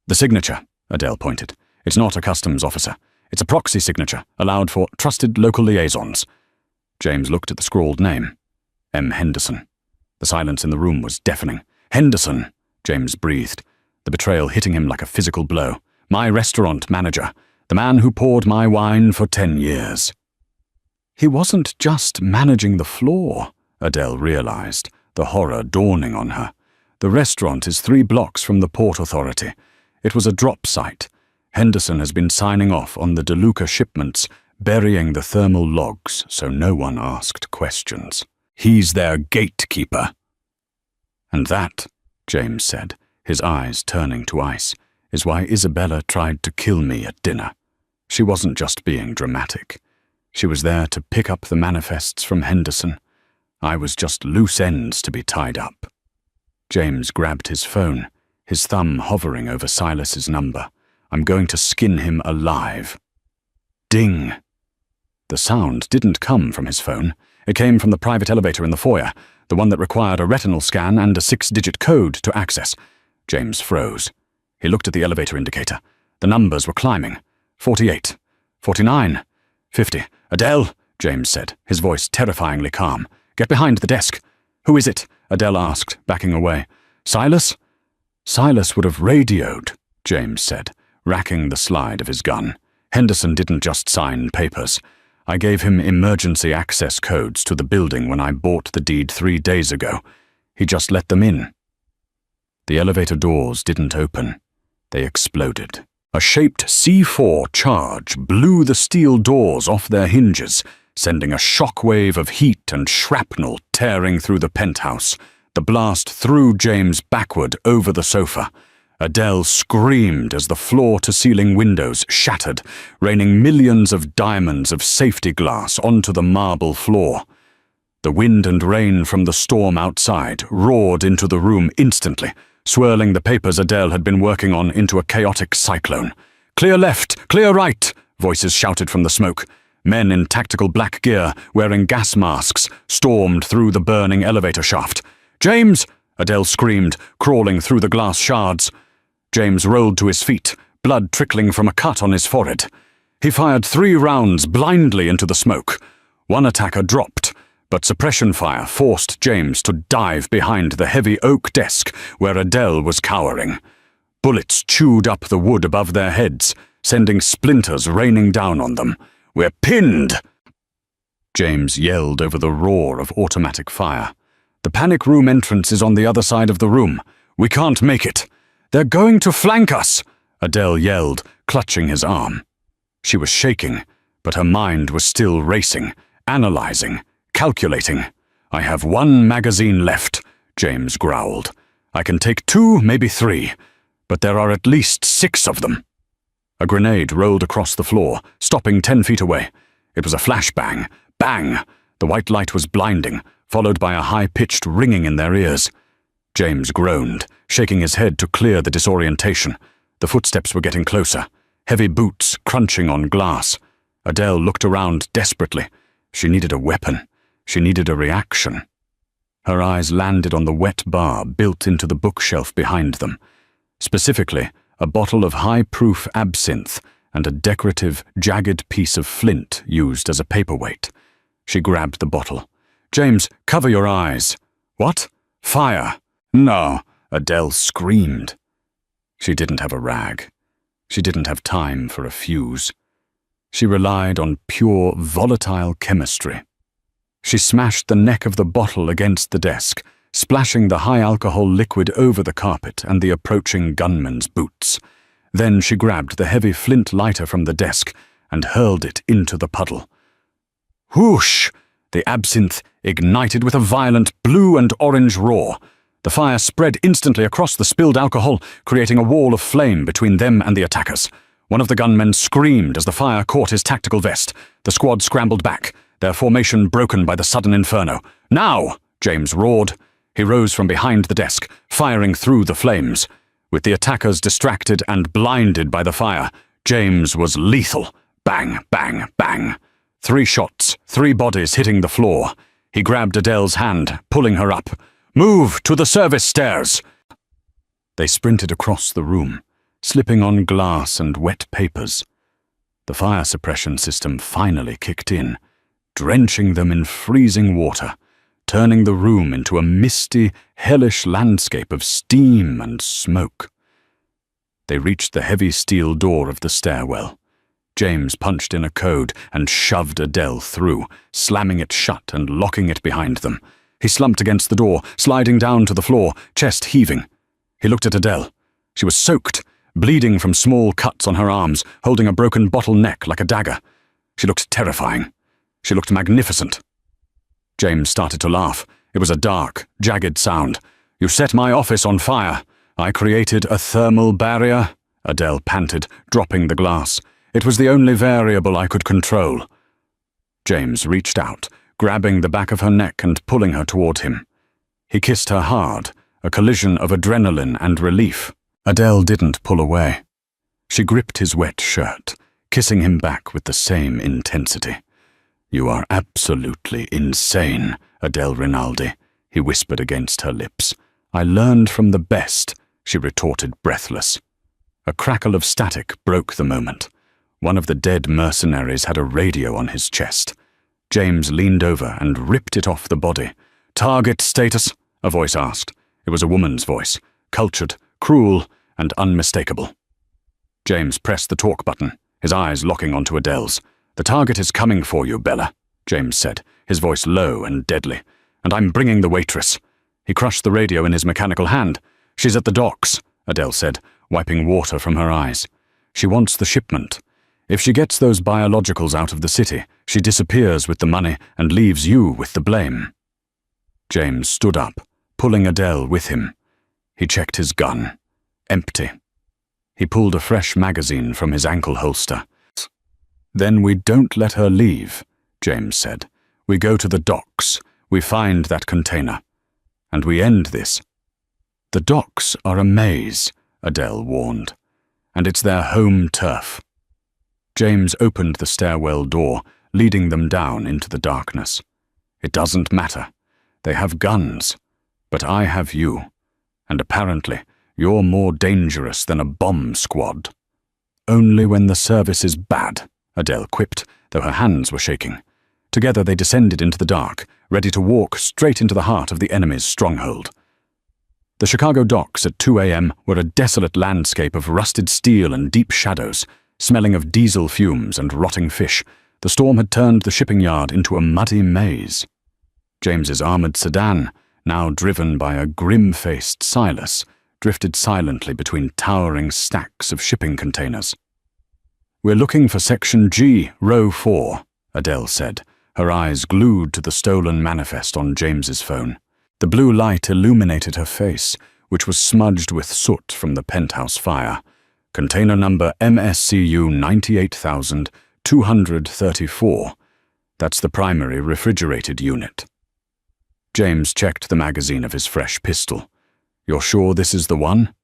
Speaker 1: "The signature," Adele pointed. "It's not a customs officer. It's a proxy signature, allowed for trusted local liaisons." James looked at the scrawled name. M. Henderson. The silence in the room was deafening. "Henderson," James breathed, the betrayal hitting him like a physical blow. "My restaurant manager, the man who poured my wine for 10 years. He wasn't just managing the floor, Adele realized, the horror dawning on her. The restaurant is 3 blocks from the Port Authority. It was a drop site. Henderson has been signing off on the DeLuca shipments, burying the thermal logs so no one asked questions. He's their gatekeeper. "And that," James said, his eyes turning to ice, "is why Isabella tried to kill me at dinner. She wasn't just being dramatic. She was there to pick up the manifests from Henderson. I was just loose ends to be tied up." James grabbed his phone, his thumb hovering over Silas's number. "I'm going to skin him alive." Ding! The sound didn't come from his phone. It came from the private elevator in the foyer, the one that required a retinal scan and a 6-digit code to access. James froze. He looked at the elevator indicator. The numbers were climbing. 48, 49, 50. "Adele," James said, his voice terrifyingly calm. "Get behind the desk." "Who is it?" Adele asked, backing away. "Silas?" "Silas would have radioed," James said, racking the slide of his gun. "Henderson didn't just sign papers. I gave him emergency access codes to the building when I bought the deed 3 days ago. He just let them in." The elevator doors didn't open. They exploded. A shaped C4 charge blew the steel doors off their hinges, sending a shockwave of heat and shrapnel tearing through the penthouse. The blast threw James backward over the sofa. Adele screamed as the floor-to-ceiling windows shattered, raining millions of diamonds of safety glass onto the marble floor. The wind and rain from the storm outside roared into the room instantly, swirling the papers Adele had been working on into a chaotic cyclone. "Clear left! Clear right!" voices shouted from the smoke. Men in tactical black gear, wearing gas masks, stormed through the burning elevator shaft. "James!" Adele screamed, crawling through the glass shards. James rolled to his feet, blood trickling from a cut on his forehead. He fired 3 rounds blindly into the smoke. One attacker dropped, but suppression fire forced James to dive behind the heavy oak desk where Adele was cowering. Bullets chewed up the wood above their heads, sending splinters raining down on them. "We're pinned!" James yelled over the roar of automatic fire. "The panic room entrance is on the other side of the room. We can't make it. They're going to flank us!" Adele yelled, clutching his arm. She was shaking, but her mind was still racing, analyzing, calculating. "I have 1 magazine left," James growled. "I can take 2, maybe 3, but there are at least 6 of them." A grenade rolled across the floor, stopping 10 feet away. It was a flashbang. Bang! The white light was blinding, followed by a high-pitched ringing in their ears. James groaned, shaking his head to clear the disorientation. The footsteps were getting closer, heavy boots crunching on glass. Adele looked around desperately. She needed a weapon. She needed a reaction. Her eyes landed on the wet bar built into the bookshelf behind them. Specifically, a bottle of high-proof absinthe and a decorative, jagged piece of flint used as a paperweight. She grabbed the bottle. "James, cover your eyes." "What?" "Fire." "No," Adele screamed. She didn't have a rag. She didn't have time for a fuse. She relied on pure, volatile chemistry. She smashed the neck of the bottle against the desk, splashing the high-alcohol liquid over the carpet and the approaching gunman's boots. Then she grabbed the heavy flint lighter from the desk and hurled it into the puddle. Whoosh! The absinthe ignited with a violent blue and orange roar. The fire spread instantly across the spilled alcohol, creating a wall of flame between them and the attackers. One of the gunmen screamed as the fire caught his tactical vest. The squad scrambled back, their formation broken by the sudden inferno. "Now!" James roared. He rose from behind the desk, firing through the flames. With the attackers distracted and blinded by the fire, James was lethal. Bang, bang, bang. 3 shots, 3 bodies hitting the floor. He grabbed Adele's hand, pulling her up. "Move to the service stairs!" They sprinted across the room, slipping on glass and wet papers. The fire suppression system finally kicked in, drenching them in freezing water, turning the room into a misty, hellish landscape of steam and smoke. They reached the heavy steel door of the stairwell. James punched in a code and shoved Adele through, slamming it shut and locking it behind them. He slumped against the door, sliding down to the floor, chest heaving. He looked at Adele. She was soaked, bleeding from small cuts on her arms, holding a broken bottle neck like a dagger. She looked terrifying. She looked magnificent. James started to laugh. It was a dark, jagged sound. "You set my office on fire. I created a thermal barrier," Adele panted, dropping the glass. "It was the only variable I could control." James reached out, grabbing the back of her neck and pulling her toward him. He kissed her hard, a collision of adrenaline and relief. Adele didn't pull away. She gripped his wet shirt, kissing him back with the same intensity. "You are absolutely insane, Adele Rinaldi," he whispered against her lips. "I learned from the best," she retorted, breathless. A crackle of static broke the moment. One of the dead mercenaries had a radio on his chest. James leaned over and ripped it off the body. "Target status?" a voice asked. It was a woman's voice, cultured, cruel, and unmistakable. James pressed the talk button, his eyes locking onto Adele's. "The target is coming for you, Bella," James said, his voice low and deadly. "And I'm bringing the waitress." He crushed the radio in his mechanical hand. "She's at the docks," Adele said, wiping water from her eyes. "She wants the shipment. If she gets those biologicals out of the city, she disappears with the money and leaves you with the blame." James stood up, pulling Adele with him. He checked his gun. Empty. He pulled a fresh magazine from his ankle holster. "Then we don't let her leave," James said. "We go to the docks. We find that container. And we end this." "The docks are a maze," Adele warned. "And it's their home turf." James opened the stairwell door, leading them down into the darkness. "It doesn't matter. They have guns. But I have you. And apparently, you're more dangerous than a bomb squad." "Only when the service is bad," Adele quipped, though her hands were shaking. Together they descended into the dark, ready to walk straight into the heart of the enemy's stronghold. The Chicago docks at 2 a.m. were a desolate landscape of rusted steel and deep shadows, smelling of diesel fumes and rotting fish. The storm had turned the shipping yard into a muddy maze. James's armored sedan, now driven by a grim-faced Silas, drifted silently between towering stacks of shipping containers. "We're looking for Section G, Row 4, Adele said, her eyes glued to the stolen manifest on James's phone. The blue light illuminated her face, which was smudged with soot from the penthouse fire. "Container number MSCU 98,234. That's the primary refrigerated unit." James checked the magazine of his fresh pistol. "You're sure this is the one?"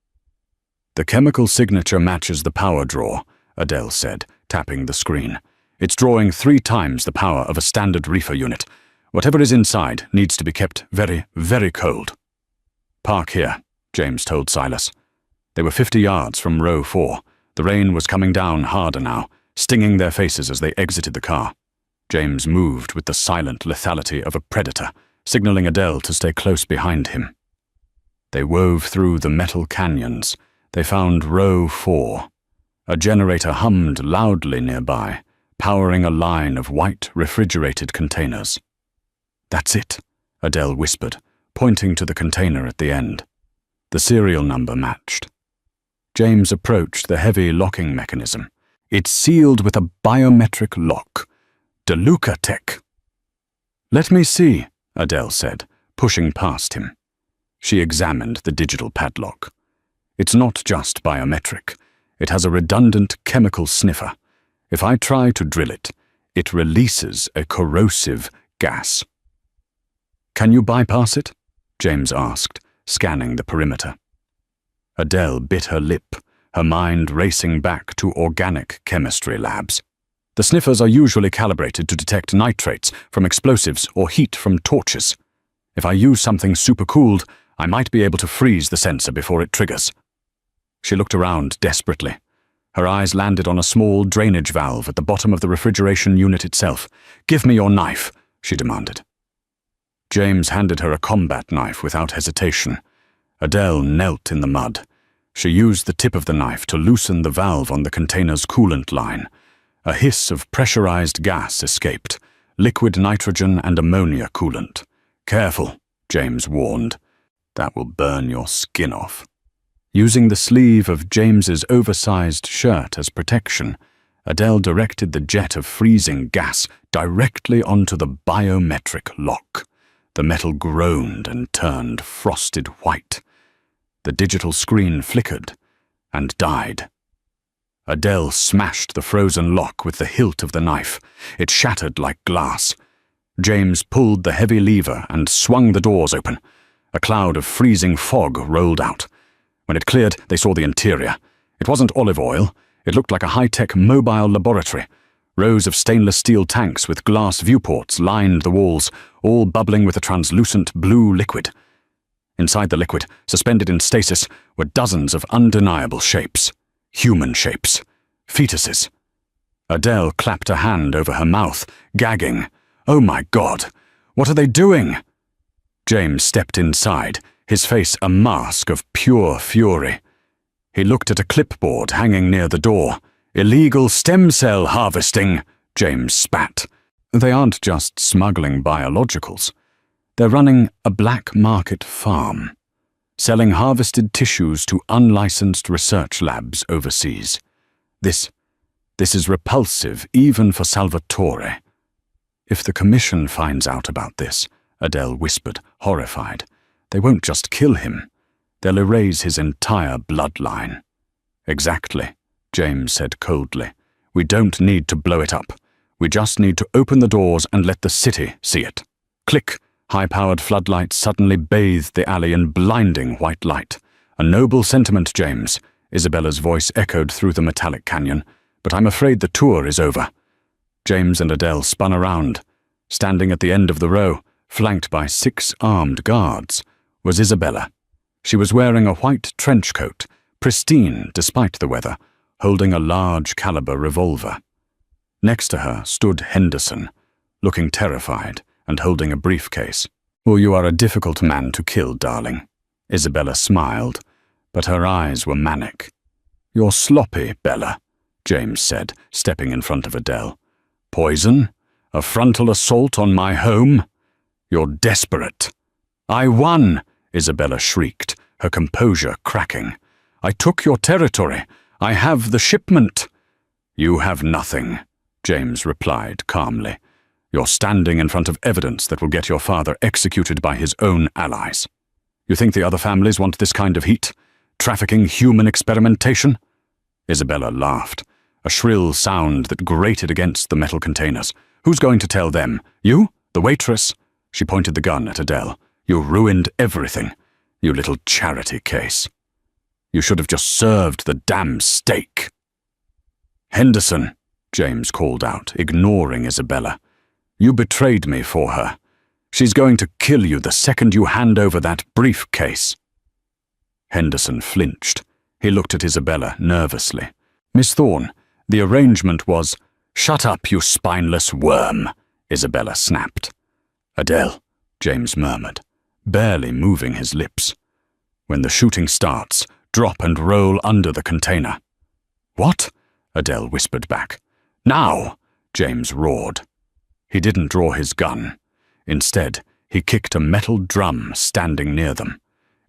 Speaker 1: "The chemical signature matches the power draw," Adele said, tapping the screen. "It's drawing 3 times the power of a standard reefer unit. Whatever is inside needs to be kept very, very cold." "Park here," James told Silas. They were 50 yards from row 4. The rain was coming down harder now, stinging their faces as they exited the car. James moved with the silent lethality of a predator, signaling Adele to stay close behind him. They wove through the metal canyons. They found row 4. A generator hummed loudly nearby, powering a line of white refrigerated containers. "That's it," Adele whispered, pointing to the container at the end. The serial number matched. James approached the heavy locking mechanism. "It's sealed with a biometric lock. DeLuca Tech." "Let me see," Adele said, pushing past him. She examined the digital padlock. "It's not just biometric. It has a redundant chemical sniffer. If I try to drill it, it releases a corrosive gas." "Can you bypass it?" James asked, scanning the perimeter. Adele bit her lip, her mind racing back to organic chemistry labs. "The sniffers are usually calibrated to detect nitrates from explosives or heat from torches. If I use something supercooled, I might be able to freeze the sensor before it triggers." She looked around desperately. Her eyes landed on a small drainage valve at the bottom of the refrigeration unit itself. "Give me your knife," she demanded. James handed her a combat knife without hesitation. Adele knelt in the mud. She used the tip of the knife to loosen the valve on the container's coolant line. A hiss of pressurized gas escaped, liquid nitrogen and ammonia coolant. "Careful," James warned. "That will burn your skin off." Using the sleeve of James's oversized shirt as protection, Adele directed the jet of freezing gas directly onto the biometric lock. The metal groaned and turned frosted white. The digital screen flickered and died. Adele smashed the frozen lock with the hilt of the knife. It shattered like glass. James pulled the heavy lever and swung the doors open. A cloud of freezing fog rolled out. When it cleared, they saw the interior. It wasn't olive oil. It looked like a high-tech mobile laboratory. Rows of stainless steel tanks with glass viewports lined the walls, all bubbling with a translucent blue liquid. Inside the liquid, suspended in stasis, were dozens of undeniable shapes. Human shapes. Fetuses. Adele clapped a hand over her mouth, gagging. "Oh my God! What are they doing?" James stepped inside, his face a mask of pure fury. He looked at a clipboard hanging near the door. "Illegal stem cell harvesting," James spat. "They aren't just smuggling biologicals. They're running a black market farm, selling harvested tissues to unlicensed research labs overseas. This is repulsive even for Salvatore. If the Commission finds out about this," Adele whispered, horrified, "they won't just kill him. They'll erase his entire bloodline." "Exactly," James said coldly. "We don't need to blow it up. We just need to open the doors and let the city see it." Click! High-powered floodlights suddenly bathed the alley in blinding white light. "A noble sentiment, James," Isabella's voice echoed through the metallic canyon. "But I'm afraid the tour is over." James and Adele spun around. Standing at the end of the row, flanked by 6 armed guards, was Isabella. She was wearing a white trench coat, pristine despite the weather, holding a large-caliber revolver. Next to her stood Henderson, looking terrified and holding a briefcase. "Oh, you are a difficult man to kill, darling." Isabella smiled, but her eyes were manic. "You're sloppy, Bella," James said, stepping in front of Adele. "Poison? A frontal assault on my home? You're desperate." "I won!" Isabella shrieked, her composure cracking. "I took your territory. I have the shipment." "You have nothing," James replied calmly. "You're standing in front of evidence that will get your father executed by his own allies. You think the other families want this kind of heat? Trafficking human experimentation?" Isabella laughed, a shrill sound that grated against the metal containers. "Who's going to tell them? You? The waitress?" She pointed the gun at Adele. "You ruined everything, you little charity case. You should have just served the damn steak." "Henderson," James called out, ignoring Isabella. "You betrayed me for her. She's going to kill you the second you hand over that briefcase." Henderson flinched. He looked at Isabella nervously. "Miss Thorne, the arrangement was—" "Shut up, you spineless worm," Isabella snapped. "Adele," James murmured, barely moving his lips. "When the shooting starts, drop and roll under the container." "What?" Adele whispered back. "Now!" James roared. He didn't draw his gun. Instead, he kicked a metal drum standing near them.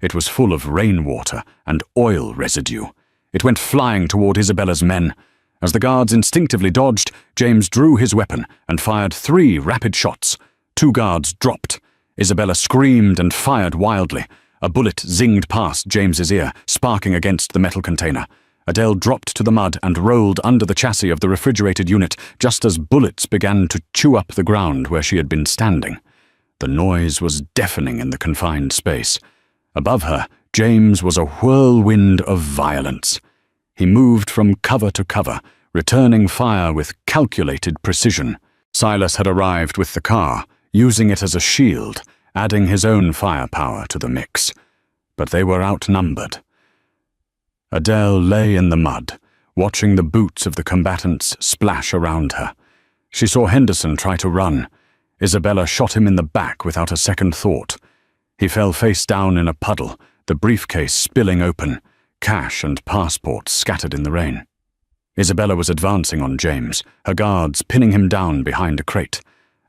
Speaker 1: It was full of rainwater and oil residue. It went flying toward Isabella's men. As the guards instinctively dodged, James drew his weapon and fired 3 rapid shots. 2 guards dropped. Isabella screamed and fired wildly. A bullet zinged past James's ear, sparking against the metal container. Adele dropped to the mud and rolled under the chassis of the refrigerated unit just as bullets began to chew up the ground where she had been standing. The noise was deafening in the confined space. Above her, James was a whirlwind of violence. He moved from cover to cover, returning fire with calculated precision. Silas had arrived with the car, using it as a shield, adding his own firepower to the mix. But they were outnumbered. Adele lay in the mud, watching the boots of the combatants splash around her. She saw Henderson try to run. Isabella shot him in the back without a second thought. He fell face down in a puddle, the briefcase spilling open, cash and passports scattered in the rain. Isabella was advancing on James, her guards pinning him down behind a crate.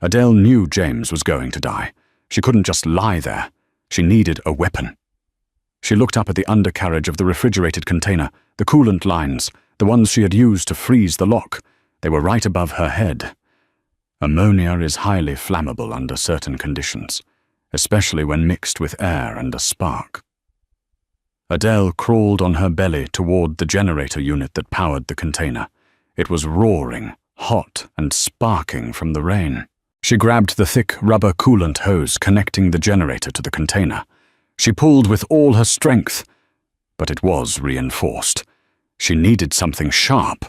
Speaker 1: Adele knew James was going to die. She couldn't just lie there. She needed a weapon. She looked up at the undercarriage of the refrigerated container, the coolant lines, the ones she had used to freeze the lock. They were right above her head. Ammonia is highly flammable under certain conditions, especially when mixed with air and a spark. Adele crawled on her belly toward the generator unit that powered the container. It was roaring, hot and sparking from the rain. She grabbed the thick rubber coolant hose connecting the generator to the container. She pulled with all her strength, but it was reinforced. She needed something sharp.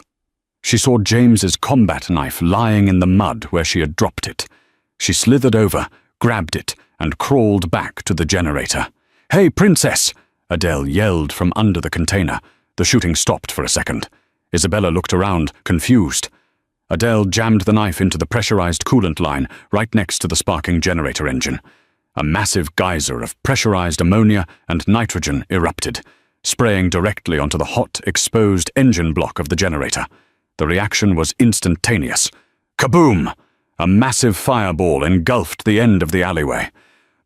Speaker 1: She saw James's combat knife lying in the mud where she had dropped it. She slithered over, grabbed it, and crawled back to the generator. "Hey, princess!" Adele yelled from under the container. The shooting stopped for a second. Isabella looked around, confused. Adele jammed the knife into the pressurized coolant line right next to the sparking generator engine. A massive geyser of pressurized ammonia and nitrogen erupted, spraying directly onto the hot, exposed engine block of the generator. The reaction was instantaneous. Kaboom! A massive fireball engulfed the end of the alleyway.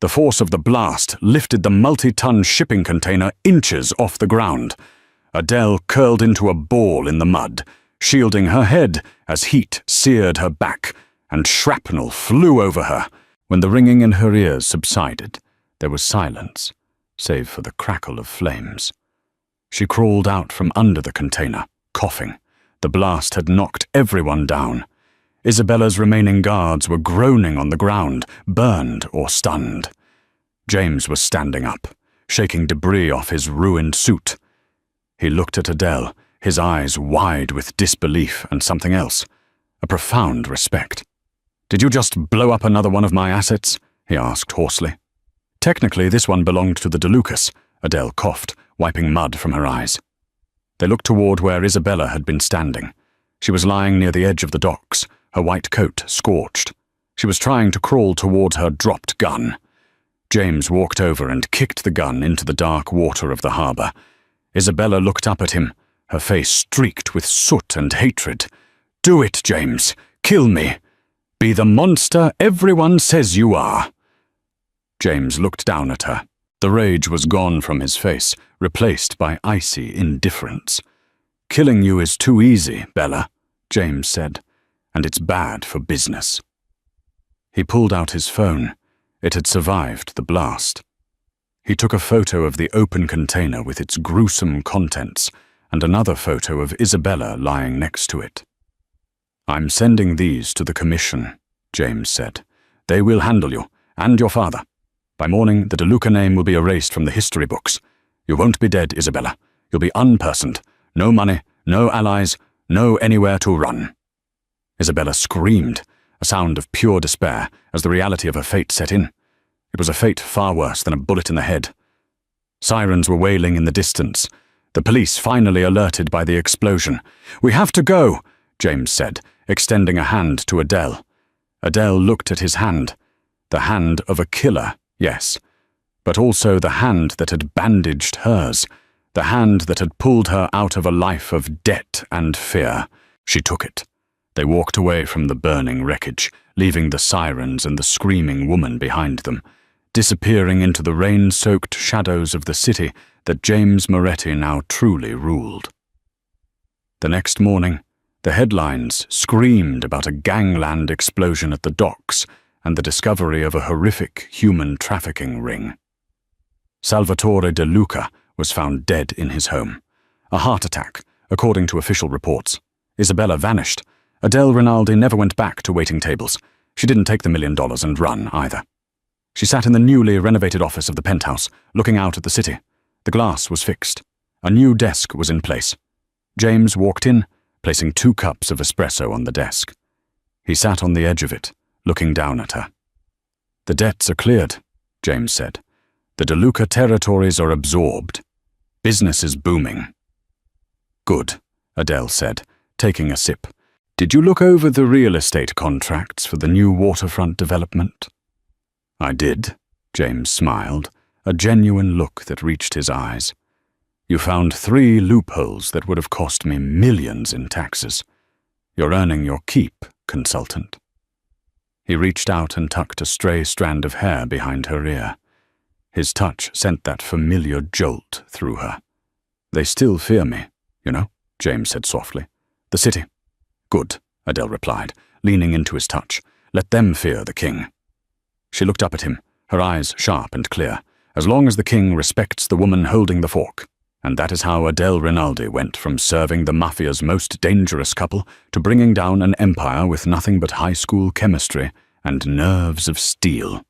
Speaker 1: The force of the blast lifted the multi-ton shipping container inches off the ground. Adele curled into a ball in the mud, shielding her head as heat seared her back, and shrapnel flew over her. When the ringing in her ears subsided, there was silence, save for the crackle of flames. She crawled out from under the container, coughing. The blast had knocked everyone down. Isabella's remaining guards were groaning on the ground, burned or stunned. James was standing up, shaking debris off his ruined suit. He looked at Adele, his eyes wide with disbelief and something else, a profound respect. "Did you just blow up another one of my assets?" he asked hoarsely. "Technically, this one belonged to the DeLucas," Adele coughed, wiping mud from her eyes. They looked toward where Isabella had been standing. She was lying near the edge of the docks, her white coat scorched. She was trying to crawl towards her dropped gun. James walked over and kicked the gun into the dark water of the harbor. Isabella looked up at him, her face streaked with soot and hatred. "Do it, James. Kill me. Be the monster everyone says you are." James looked down at her. The rage was gone from his face, replaced by icy indifference. "Killing you is too easy, Bella," James said, "and it's bad for business." He pulled out his phone. It had survived the blast. He took a photo of the open container with its gruesome contents and another photo of Isabella lying next to it. "I'm sending these to the commission," James said. "They will handle you, and your father. By morning, the DeLuca name will be erased from the history books. You won't be dead, Isabella. You'll be unpersoned. No money, no allies, no anywhere to run." Isabella screamed, a sound of pure despair, as the reality of her fate set in. It was a fate far worse than a bullet in the head. Sirens were wailing in the distance. The police finally alerted by the explosion. "We have to go," James said, extending a hand to Adele. Adele looked at his hand. The hand of a killer, yes, but also the hand that had bandaged hers, the hand that had pulled her out of a life of debt and fear. She took it. They walked away from the burning wreckage, leaving the sirens and the screaming woman behind them, disappearing into the rain-soaked shadows of the city that James Moretti now truly ruled. The next morning, the headlines screamed about a gangland explosion at the docks and the discovery of a horrific human trafficking ring. Salvatore De Luca was found dead in his home. A heart attack, according to official reports. Isabella vanished. Adele Rinaldi never went back to waiting tables. She didn't take the $1 million and run, either. She sat in the newly renovated office of the penthouse, looking out at the city. The glass was fixed. A new desk was in place. James walked in, placing 2 cups of espresso on the desk. He sat on the edge of it, looking down at her. "The debts are cleared," James said. "The DeLuca territories are absorbed. Business is booming." "Good," Adele said, taking a sip. "Did you look over the real estate contracts for the new waterfront development?" "I did," James smiled, a genuine look that reached his eyes. "You found 3 loopholes that would have cost me millions in taxes. You're earning your keep, consultant." He reached out and tucked a stray strand of hair behind her ear. His touch sent that familiar jolt through her. "They still fear me, you know," James said softly. "The city." "Good," Adele replied, leaning into his touch. "Let them fear the king." She looked up at him, her eyes sharp and clear. "As long as the king respects the woman holding the fork." And that is how Adele Rinaldi went from serving the Mafia's most dangerous couple to bringing down an empire with nothing but high school chemistry and nerves of steel.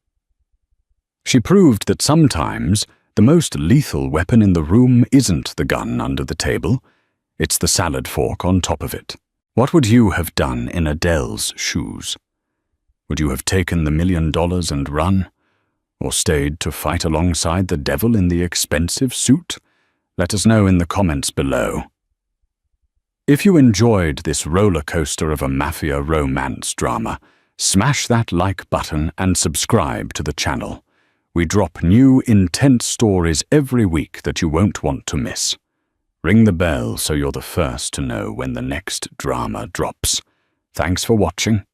Speaker 1: She proved that sometimes the most lethal weapon in the room isn't the gun under the table, it's the salad fork on top of it. What would you have done in Adele's shoes? Would you have taken the $1 million and run? Or stayed to fight alongside the devil in the expensive suit? Let us know in the comments below. If you enjoyed this roller coaster of a mafia romance drama, smash that like button and subscribe to the channel. We drop new, intense stories every week that you won't want to miss. Ring the bell so you're the first to know when the next drama drops. Thanks for watching,